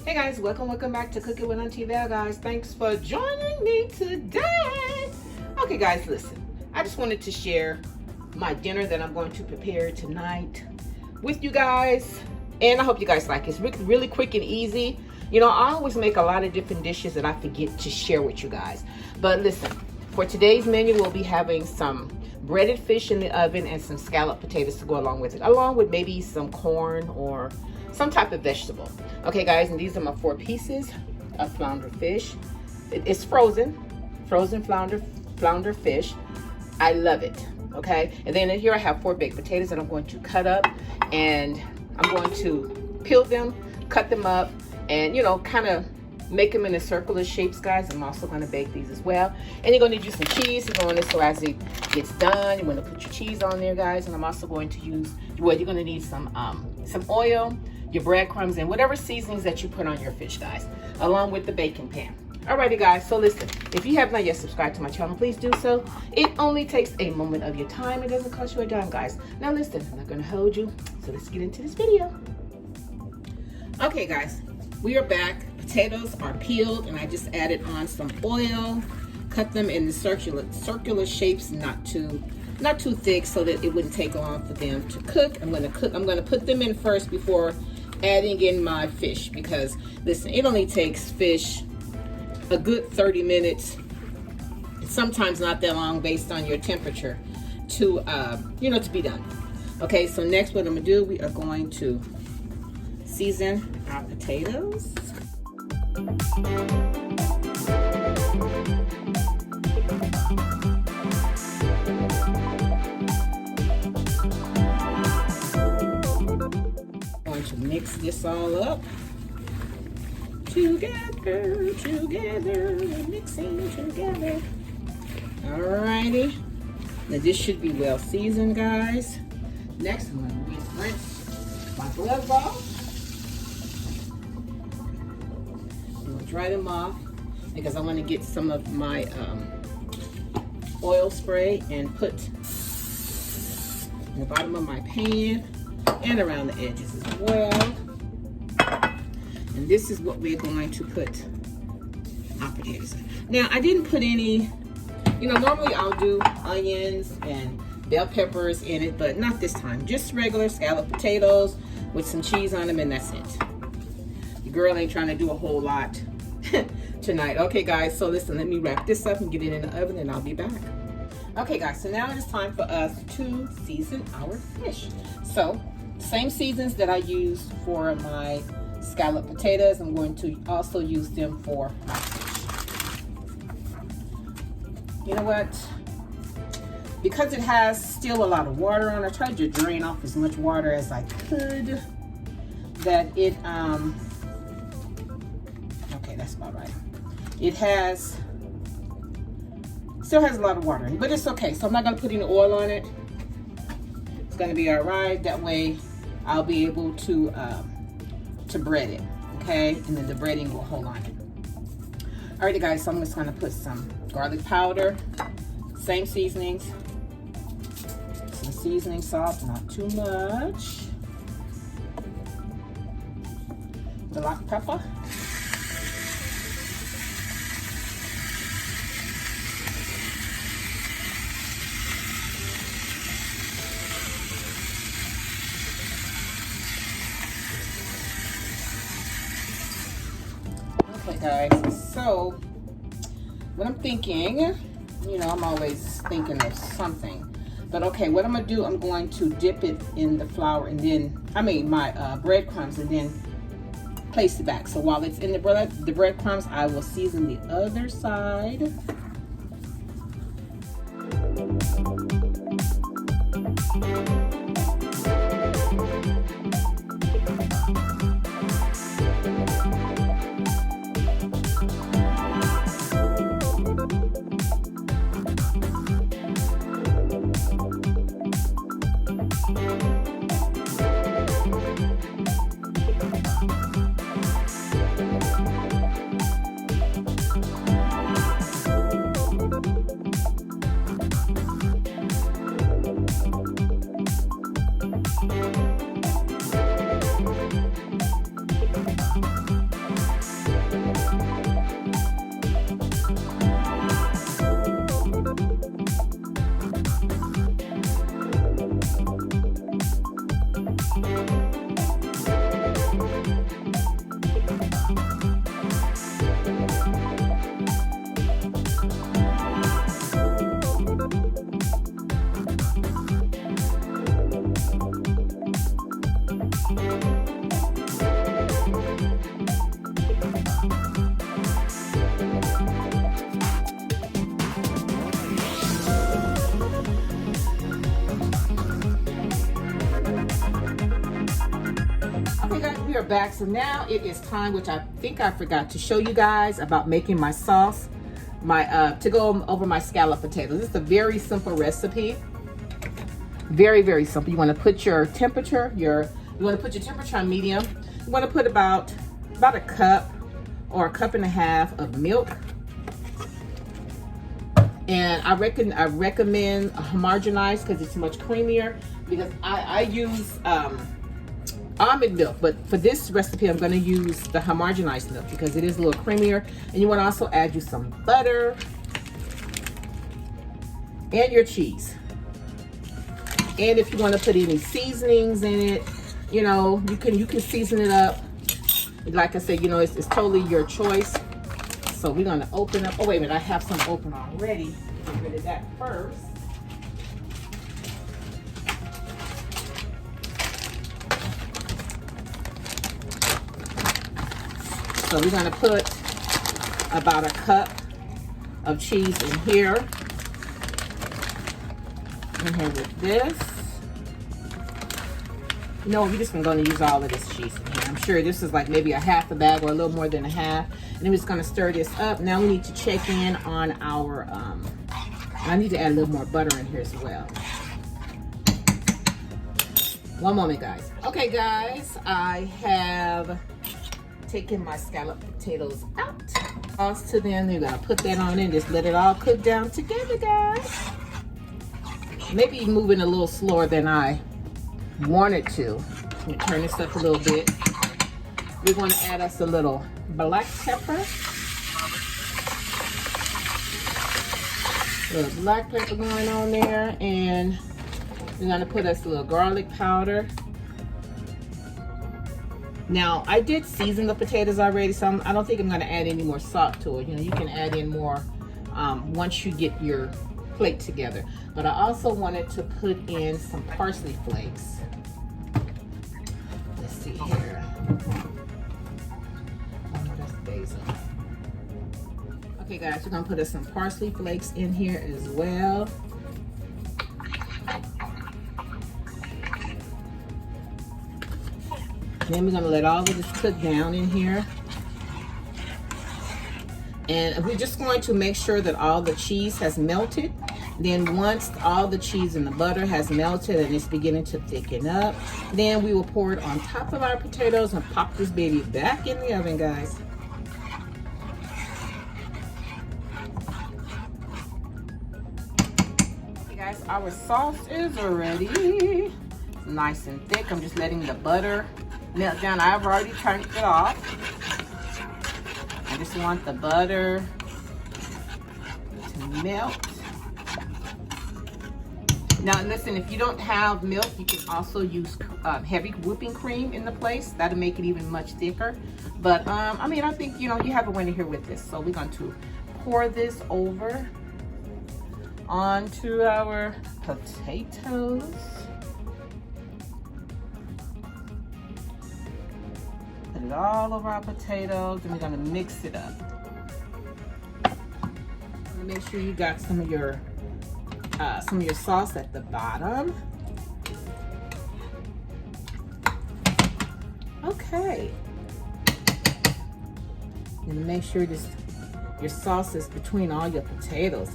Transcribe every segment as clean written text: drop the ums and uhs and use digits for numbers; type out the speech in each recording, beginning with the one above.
Hey guys, welcome back to Cooking with Auntie Val, guys. Thanks for joining me today. Okay guys, listen, I just wanted to share my dinner that I'm going to prepare tonight with you guys, and I hope you guys like it. It's really quick and easy. You know, I always make a lot of different dishes that I forget to share with you guys, but listen, for today's menu we'll be having some breaded fish in the oven and some scalloped potatoes to go along with it, along with maybe some corn or some type of vegetable. Okay guys, and these are my 4 pieces of flounder fish. It's frozen flounder fish. I love it. Okay, and then here I have 4 baked potatoes that I'm going to cut up, and I'm going to peel them, cut them up, and you know, kind of make them in a circular shapes, guys. I'm also going to bake these as well. And you're going to use some cheese to go on this, so as it gets done, you're going to put your cheese on there, guys. And I'm also going to use, well, you're going to need some oil, your breadcrumbs, and whatever seasonings that you put on your fish, guys, along with the baking pan. Alrighty guys, so listen, if you have not yet subscribed to my channel, please do so. It only takes a moment of your time. It doesn't cost you a dime, guys. Now listen, I'm not going to hold you, so let's get into this video. Okay guys, we are back. Potatoes are peeled, and I just added on some oil, cut them in the circular shapes, not too thick, so that it wouldn't take long for them to cook. I'm gonna put them in first before adding in my fish, because listen, it only takes fish a good 30 minutes, sometimes not that long based on your temperature, to you know, to be done. Okay, so next what I'm gonna do, we are going to season our potatoes. Going to mix this all up together, mixing together. Alrighty, now this should be well seasoned, guys. Next, I'm going to rinse my glove ball. I'm going to dry them off because I want to get some of my oil spray and put in the bottom of my pan and around the edges as well. And this is what we're going to put our potatoes in. Now, I didn't put any, you know, normally I'll do onions and bell peppers in it, but not this time. Just regular scalloped potatoes with some cheese on them, and that's it. The girl ain't trying to do a whole lot tonight. Okay, guys, so listen, let me wrap this up and get it in the oven, and I'll be back. Okay, guys, so now it is time for us to season our fish. So, same seasons that I used for my scalloped potatoes, I'm going to also use them for my fish. You know what? Because it has still a lot of water on it, I tried to drain off as much water as I could, that it, okay, that's about right. It still has a lot of water in it, but it's okay. So I'm not gonna put any oil on it. It's gonna be all right. That way I'll be able to bread it, okay? And then the breading will hold on it. Alrighty guys, so I'm just gonna put some garlic powder, same seasonings, some seasoning salt, not too much, black pepper, guys. So what I'm thinking, you know, I'm always thinking of something, but okay, what I'm gonna do, I'm going to dip it in the flour, and then my breadcrumbs, and then place it back. So while it's in the breadcrumbs, I will season the other side. Okay guys, we are back. So now it is time, which I think I forgot to show you guys about making my sauce, to go over my scalloped potatoes. This is a very simple recipe. Very, very simple. You want to put your temperature, on medium. You want to put about a cup or a cup and a half of milk. And I recommend homogenized because it's much creamier, because I use almond milk, but for this recipe I'm going to use the homogenized milk because it is a little creamier. And you want to also add you some butter and your cheese. And if you want to put any seasonings in it, you know, you can season it up. Like I said, you know, it's totally your choice. So we're going to open up. Oh wait a minute, I have some open already. Get rid of that first. So we're going to put about a cup of cheese in here with this. No, we're just going to use all of this cheese in here. I'm sure this is like maybe a half a bag or a little more than a half. And then we're just going to stir this up. Now we need to check in on our, I need to add a little more butter in here as well. One moment, guys. Okay, guys, I have taken my scalloped potatoes out. Toss to them. You're gonna put that on in. Just let it all cook down together, guys. Maybe moving a little slower than I wanted to. Let me turn this up a little bit. We're going to add us a little black pepper. A little black pepper going on there, and we're going to put us a little garlic powder. Now, I did season the potatoes already, so I don't think I'm going to add any more salt to it. You know, you can add in more once you get your plate together. But I also wanted to put in some parsley flakes. Let's see here. Oh, that's basil. Okay, guys, we're going to put some parsley flakes in here as well. Then we're going to let all of this cook down in here. And we're just going to make sure that all the cheese has melted. Then once all the cheese and the butter has melted and it's beginning to thicken up, then we will pour it on top of our potatoes and pop this baby back in the oven, guys. Okay, guys, our sauce is ready. It's nice and thick. I'm just letting the butter melt down. I've already turned it off. I just want the butter to melt. Now listen, if you don't have milk, you can also use heavy whipping cream in the place. That'll make it even much thicker. But I mean, I think, you know, you have a winner here with this. So we're going to pour this over onto our potatoes. Put it all over our potatoes, and we're gonna mix it up. Make sure you got some of your sauce at the bottom. Okay. And make sure your sauce is between all your potatoes.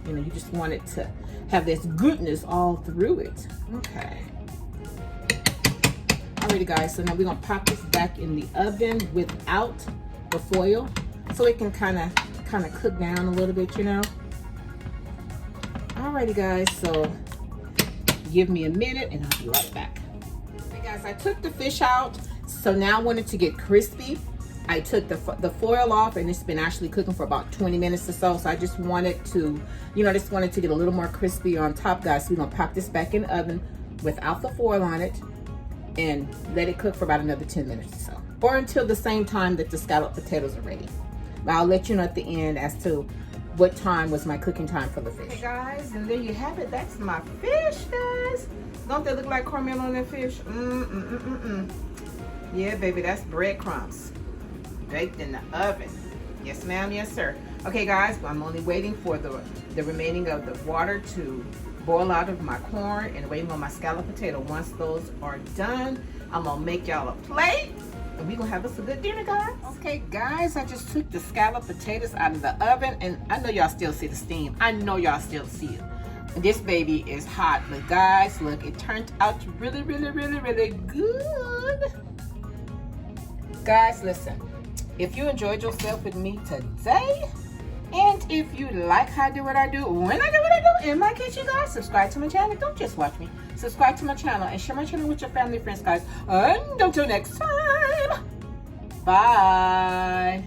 You know, you just want it to have this goodness all through it. Okay. Alrighty, guys, so now we're gonna pop this back in the oven without the foil, so it can kind of cook down a little bit, you know. Alrighty, guys, so give me a minute and I'll be right back. Okay, guys, I took the fish out, so now I wanted to get crispy. I took the foil off, and it's been actually cooking for about 20 minutes or so. So I just wanted to, you know, get a little more crispy on top, guys. So we're gonna pop this back in the oven without the foil on it, and let it cook for about another 10 minutes or so, or until the same time that the scalloped potatoes are ready. But I'll let you know at the end as to what time was my cooking time for the fish. Okay guys, and there you have it. That's my fish, guys. Don't they look like caramel on that fish? Yeah, baby, that's breadcrumbs baked in the oven. Yes, ma'am, yes, sir. Okay, guys, I'm only waiting for the remaining of the water to boil out of my corn and waiting on my scalloped potato. Once those are done, I'm gonna make y'all a plate and we're gonna have us a good dinner, guys. Okay, guys, I just took the scalloped potatoes out of the oven and I know y'all still see the steam. I know y'all still see it. And this baby is hot, but guys, look, it turned out really, really, really, really good. Guys, listen, if you enjoyed yourself with me today, and if you like how I do what I do, when I do what I do in my kitchen, guys, subscribe to my channel. Don't just watch me. Subscribe to my channel and share my channel with your family, friends, guys. And until next time, bye.